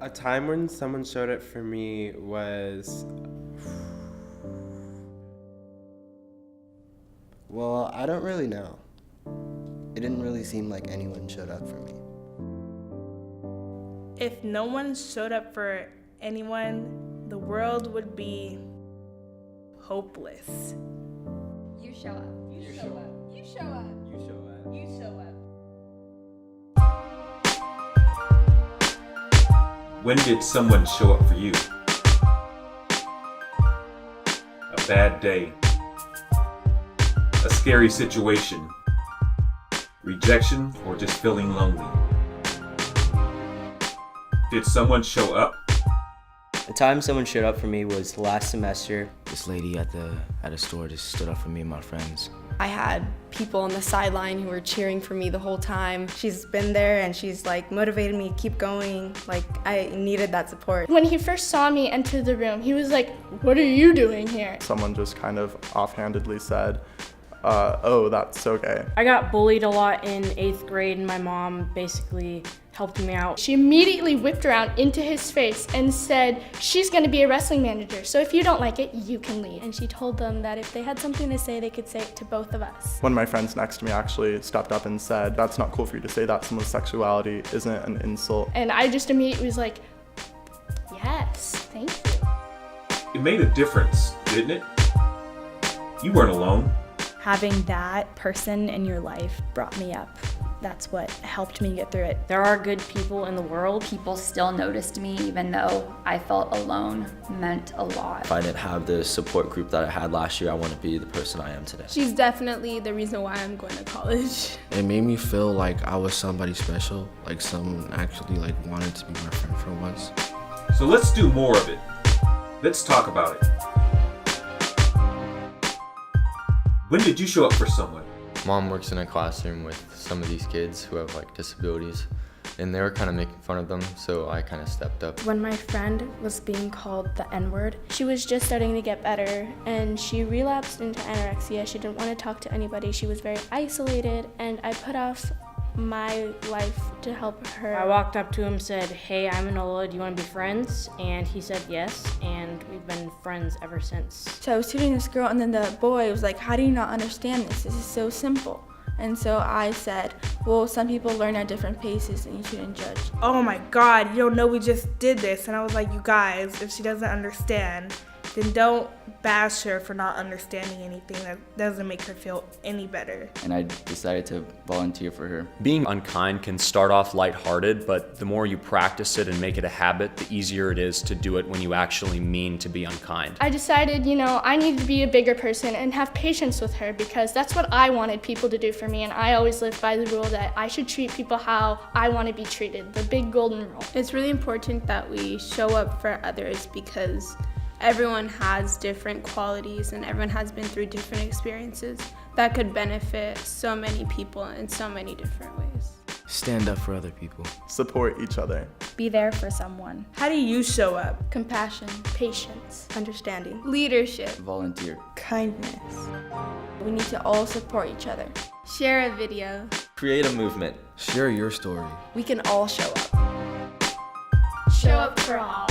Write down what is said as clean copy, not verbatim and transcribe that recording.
A time when someone showed up for me was... Well, I don't really know. It didn't really seem like anyone showed up for me. If no one showed up for anyone, the world would be hopeless. You show up. You show up. You show up. You show up. You show up. When did someone show up for you? A bad day. A scary situation. Rejection or just feeling lonely? Did someone show up? The time someone showed up for me was last semester. This lady at the store just stood up for me and my friends. I had people on the sideline who were cheering for me the whole time. She's been there and she's like motivated me to keep going. Like I needed that support. When he first saw me enter the room, he was like, "What are you doing here?" Someone just kind of offhandedly said, oh, that's okay. I got bullied a lot in 8th grade and my mom basically helped me out. She immediately whipped around into his face and said, "She's gonna be a wrestling manager, so if you don't like it, you can leave." And she told them that if they had something to say, they could say it to both of us. One of my friends next to me actually stepped up and said, "That's not cool for you to say that. Someone's sexuality isn't an insult." And I just immediately was like, "Yes, thank you." It made a difference, didn't it? You weren't alone. Having that person in your life brought me up. That's what helped me get through it. There are good people in the world. People still noticed me even though I felt alone meant a lot. If I didn't have the support group that I had last year, I wouldn't be the person I am today. She's definitely the reason why I'm going to college. It made me feel like I was somebody special, like someone actually wanted to be my friend for once. So let's do more of it. Let's talk about it. When did you show up for someone? Mom works in a classroom with some of these kids who have disabilities, and they were kind of making fun of them, so I kind of stepped up. When my friend was being called the N-word, she was just starting to get better and she relapsed into anorexia. She didn't want to talk to anybody. She was very isolated and I put off my life to help her. I walked up to him and said, "Hey, I'm Enola, do you want to be friends?" And he said yes, and we've been friends ever since. So I was tutoring this girl and then the boy was like, "How do you not understand this? This is so simple." And so I said, "Well, some people learn at different paces and you shouldn't judge." Oh my God, you don't know we just did this. And I was like, you guys, if she doesn't understand, then don't bash her for not understanding anything. That doesn't make her feel any better. And I decided to volunteer for her. Being unkind can start off lighthearted, but the more you practice it and make it a habit, the easier it is to do it when you actually mean to be unkind. I decided, I needed to be a bigger person and have patience with her because that's what I wanted people to do for me, and I always lived by the rule that I should treat people how I want to be treated, the big golden rule. It's really important that we show up for others because everyone has different qualities and everyone has been through different experiences that could benefit so many people in so many different ways. Stand up for other people. Support each other. Be there for someone. How do you show up? Compassion, Patience, understanding, leadership, Volunteer. kindness. we need to all support each other. Share a video. Create a movement. Share your story. We can all show up. Show up for all.